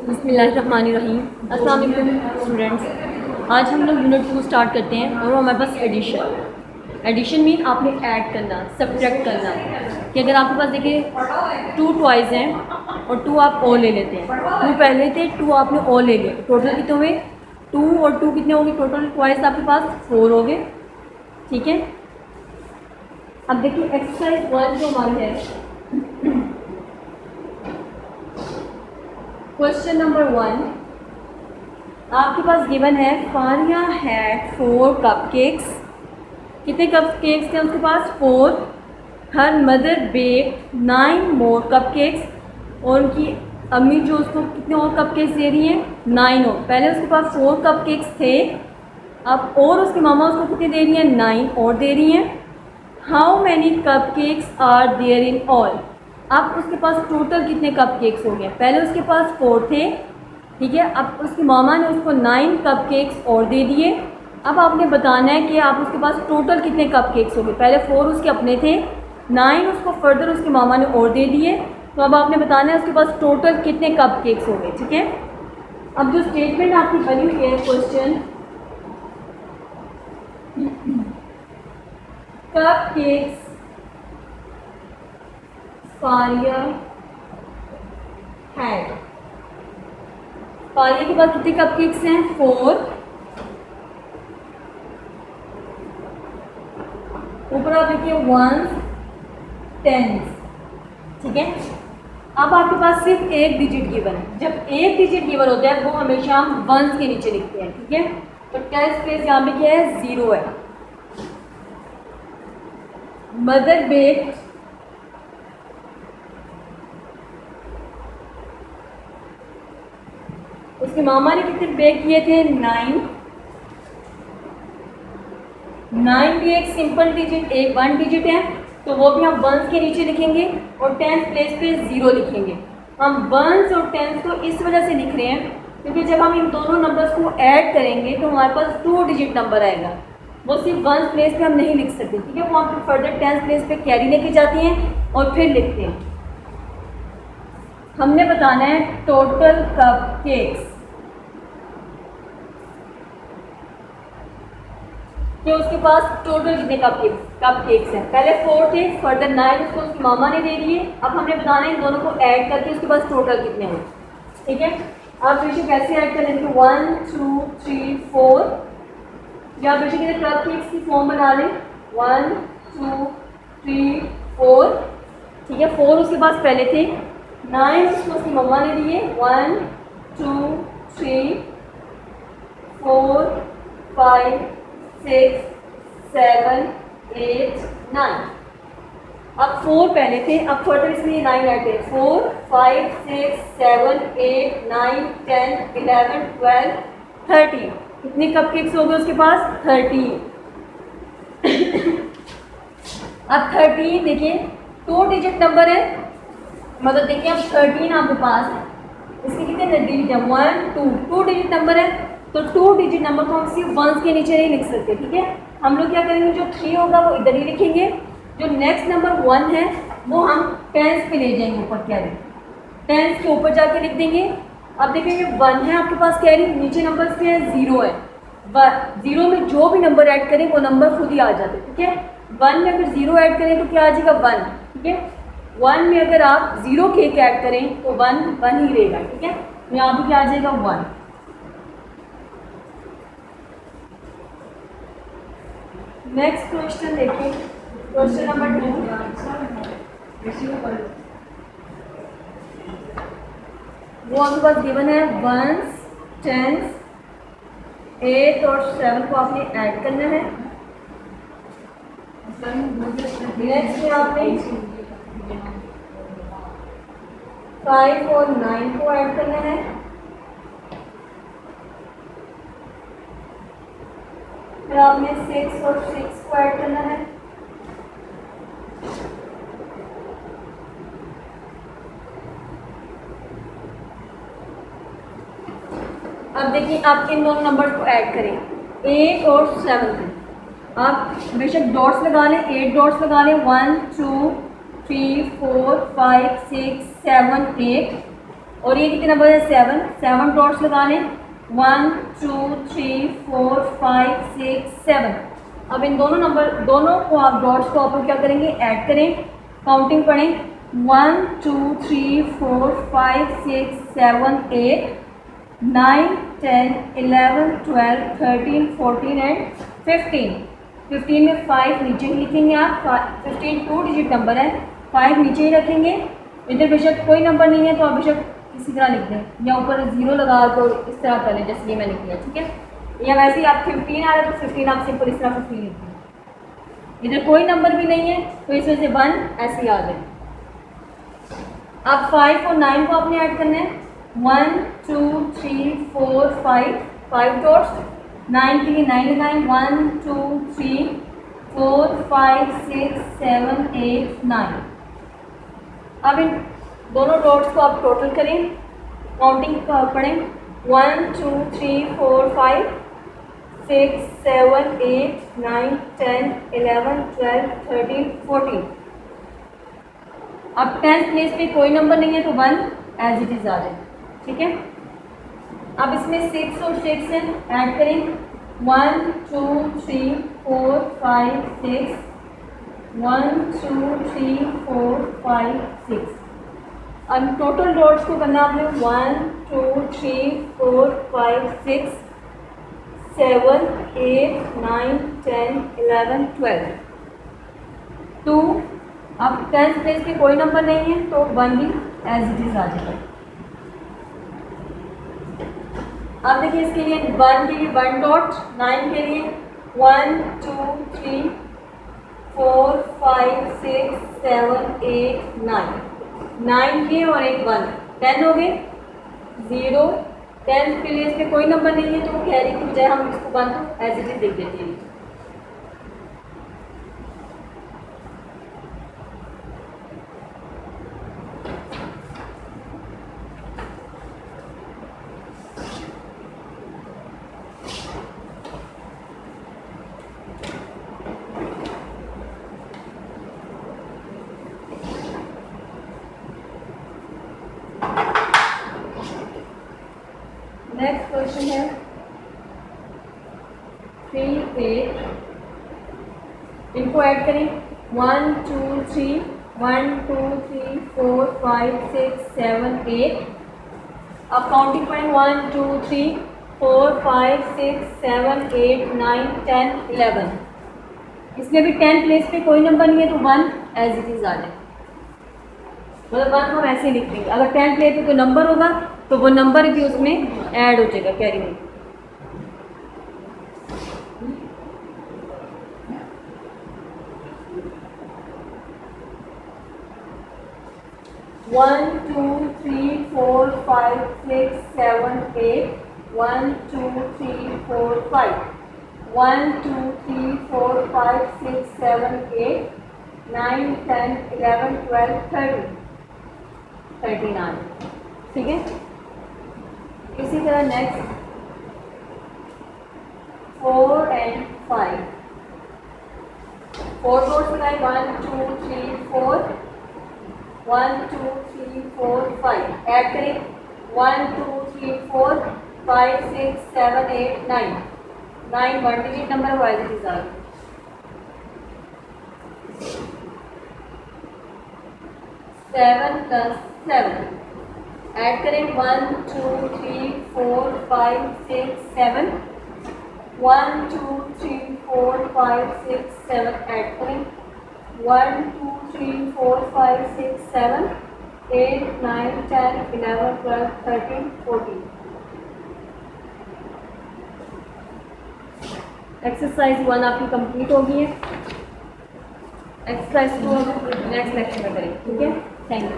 बिस्मिल्लाहिर्रहमानिर्रहीम। अस्सलाम वालेकुम स्टूडेंट्स। आज हम लोग यूनिट 2 स्टार्ट करते हैं और हमारे पास एडिशन मीन आपने ऐड करना, सब्ट्रैक्ट करना। कि अगर आपके पास देखिए 2 टॉयज़ हैं और 2 आप और ले लेते हैं, 2 पहले थे, 2 आपने और ले लिए, टोटल कितने हुए 2 और 2 कितने हो गए, टोटल टॉयज़ आपके पास 4 हो गए। ठीक है, अब देखिए एक्सरसाइज 1 जो हमारी है, क्वेश्चन नंबर 1 आपके पास गिवन है फारिया हैड 4 कपकेक्स। कितने कपकेक्स थे उसके पास? 4। हर मदर बेक 9 मोर कपकेक्स। और उनकी अम्मी जो उसको कितने और कपकेक्स दे रही हैं? 9 और। पहले उसके पास 4 कपकेक्स थे, अब और उसकी मामा उसको कितने दे रही हैं? 9 और दे रही हैं। How many cupcakes are there in all? अब उसके पास टोटल कितने कपकेक्स हो गए? पहले उसके पास 4 थे, ठीक है, अब उसकी मामा ने उसको 9 कपकेक्स और दे दिए। अब आपने बताना है कि आप उसके पास टोटल कितने कपकेक्स हो गए। पहले 4 उसके अपने थे, 9 उसको फर्दर उसकी मामा ने और दे दिए, तो अब आपने बताना है उसके पास टोटल कितने कपकेक्स हो गए। ठीक है, अब जो स्टेटमेंट आपकी बनी हुई है question, cupcakes Faria had. Faria के पास कितने कपकेक्स हैं? 4। ऊपर आप देखिए 1s 10s। ठीक है, अब आपके पास सिर्फ एक डिजिट गिवन है। जब एक डिजिट गिवन होता है वो हमेशा हम 1s के नीचे लिखते हैं। ठीक है, तो टेस्ट प्लेस यहाँ पे क्या है? 0 है। मदर बेक उसके मामा ने कितने बेक किए थे? 9। 9 भी एक सिंपल डिजिट, एक 1 डिजिट है, तो वो भी हम 1s के नीचे लिखेंगे और 10th प्लेस पे 0 लिखेंगे। हम 1s और 10s को इस वजह से लिख रहे हैं क्योंकि जब हम इन दोनों नंबर्स को ऐड करेंगे तो हमारे पास 2 डिजिट नंबर आएगा। वो सिर्फ 1s प्लेस पे हम नहीं लिख सकते। ठीक है, वो हम फिर फर्दर 10th प्लेस पे कैरी लेके जाती हैं और फिर लिखते हैं। हमने बताना है टोटल कपकेक्स, कि उसके पास टोटल कितने कपकेक्स हैं। पहले 4 थे, फर्दर 9 उसको उसकी मामा ने दे दिए। अब हमने बताना है इन दोनों को ऐड करके उसके पास टोटल कितने हैं। ठीक है, आप बेशक कैसे ऐड कर लेंगे? 1 2 3 4, या बेशक इधर कपकेक्स की फॉर्म बना लें 1 2 3 4। ठीक है, 4 उसके पास पहले थे, 9 उसको उसकी मम्मा ने दिए, 1 2 3 4 5 6 7 8 9। अब 4 पहले थे, अब फर्दर इसमें 9 ऐड थे, 4 5 6 7 8 9 10 11 12 13। कितने कपकेक्स हो गए उसके पास? 13। अब 13 देखिए 2 डिजिट नंबर है, मतलब देखिए अब 13 आपके पास है, इसके कितने डिजिट है? 1 2, 2 डिजिट नंबर है, तो 2 डिजिट नंबर को हम सिर्फ 1s के नीचे नहीं लिख सकते। ठीक है, हम लोग क्या करेंगे, जो 3 होगा वो इधर ही लिखेंगे, जो नेक्स्ट नंबर 1 है वो हम 10s पे ले जाएंगे ऊपर, कैरी 10s के ऊपर जाके लिख देंगे। अब देखेंगे 1 है आपके पास कैरी, नीचे नंबर पे है 0 है, 0 में जो भी नंबर ऐड करें वो नंबर खुद ही आ जाते। ठीक है, 1 में अगर 0 ऐड करें तो क्या आ जाएगा? 1। ठीक है, 1 में अगर आप 0 के एक ऐड करें तो 1 1 ही रहेगा। ठीक है, तो यहाँ पे क्या आ जाएगा? 1। नेक्स्ट क्वेश्चन देखिए, क्वेश्चन नंबर 2। वो आपके पास गिवन है 1s 10s 8 और 7 को आपने ऐड करना है। नेक्स्ट में आपने 5 और 9 को ऐड करना है। फिर आपने 6 और 6 को ऐड करना है। अब देखिए आप इन दोनों नंबर को ऐड करें, 8 और 7। आप बेशक डॉट्स लगा लें, 8 डॉट्स लगा लें, 1 2 3 4 5 6 7 8, और ये कितने नंबर है 7, 7 डॉट्स लगाने 1 2 3 4 5 6 7। अब इन दोनों को आप डॉट्स को आप क्या करेंगे ऐड करें, काउंटिंग पढ़ें 1 2 3 4 5 6 7 8 9 10 11 12 13 14 एंड 15। 15 में 5 नीचे ही लिखेंगे आप, 15 2 डिजिट नंबर है, 5 नीचे ही रखेंगे। इधर बेशक कोई नंबर नहीं है तो आप बेशक इसी तरह लिख दें या ऊपर 0 लगा तो इस तरह कर लें जैसे ये मैंने किया, ठीक है। या वैसे ही आप 15 आ रहा है तो 15 आप सिंपल इस तरह 15 लिख दें। इधर कोई नंबर भी नहीं है तो इसमें से 1 ऐसे ही आ जाए। अब 5 और 9 को आपने ऐड करना है 1 2 3 4 5 डॉट्स, 9 के लिए 9 लगाएं 1 2 3 4 5 6 7 8 9। अब इन दोनों डॉट्स को आप टोटल करें, काउंटिंग पढ़ें 1 2 3 4 5 6 7 8 9 10 11 12 13 14। अब 10th प्लेस पे कोई नंबर नहीं है तो 1 एज इट इज़ आ जाए, ठीक है। अब इसमें 6 और 6 है ऐड करें 1 2 3 4 5 6 1 2 3 4 5 6। अब टोटल डॉट्स को करना आपने 1 2 3 4 5 6 7 8 9 10 11 12 2। अब 10th प्लेस पे कोई नंबर नहीं है तो 1 भी एज इट इज़ आ जाएगा। अब देखिए इसके लिए 1 के लिए 1 डॉट, 9 के लिए 1 2 3 4 5 6 7 8 9 के और एक 1 10 हो गए 0। 10th प्लेस पे कोई नंबर नहीं है तो कैरी की बजाय हम इसको 1 एज इट इज लिख देते हैं। नेक्स्ट क्वेश्चन है 3 8, इनको ऐड करें 1 2 3 1 2 3 4 5 6 7 8। अब काउंटिंग पढ़ें 1 2 3 4 5 6 7 8 9 10 11। इसमें भी 10 प्लेस पे कोई नंबर नहीं है तो 1 एज इट इज़ आ जाए, मतलब 1 को हम ऐसे ही लिख देंगे। अगर 10 प्लेस पे कोई नंबर होगा तो वो नंबर भी उसमें ऐड हो जाएगा कैरी में। One two three four five six seven eight 1 2 3 4 5 1 2 3 4 5 6 7 8 9 10 11 12 13 39, ठीक है। इसी तरह नेक्स्ट 4 एंड 5 4 डॉट्स लगाए 1 2 3 4 1 2 3 4 5 ऐड करें 1 2 3 4 5 6 7 8 9 9 1 digit number wise it is 7 plus 7 add करें 1 2 3 4 5 6 7 1 2 3 4 5 6 7 ऐड करें 1 2 3 4 5 6 7 8 9 10 11 12 13 14। एक्सरसाइज 1 आपकी कंप्लीट होगी है। एक्सरसाइज 2 नेक्स्ट लेक्चर में करेंगे, ठीक है। Thank you.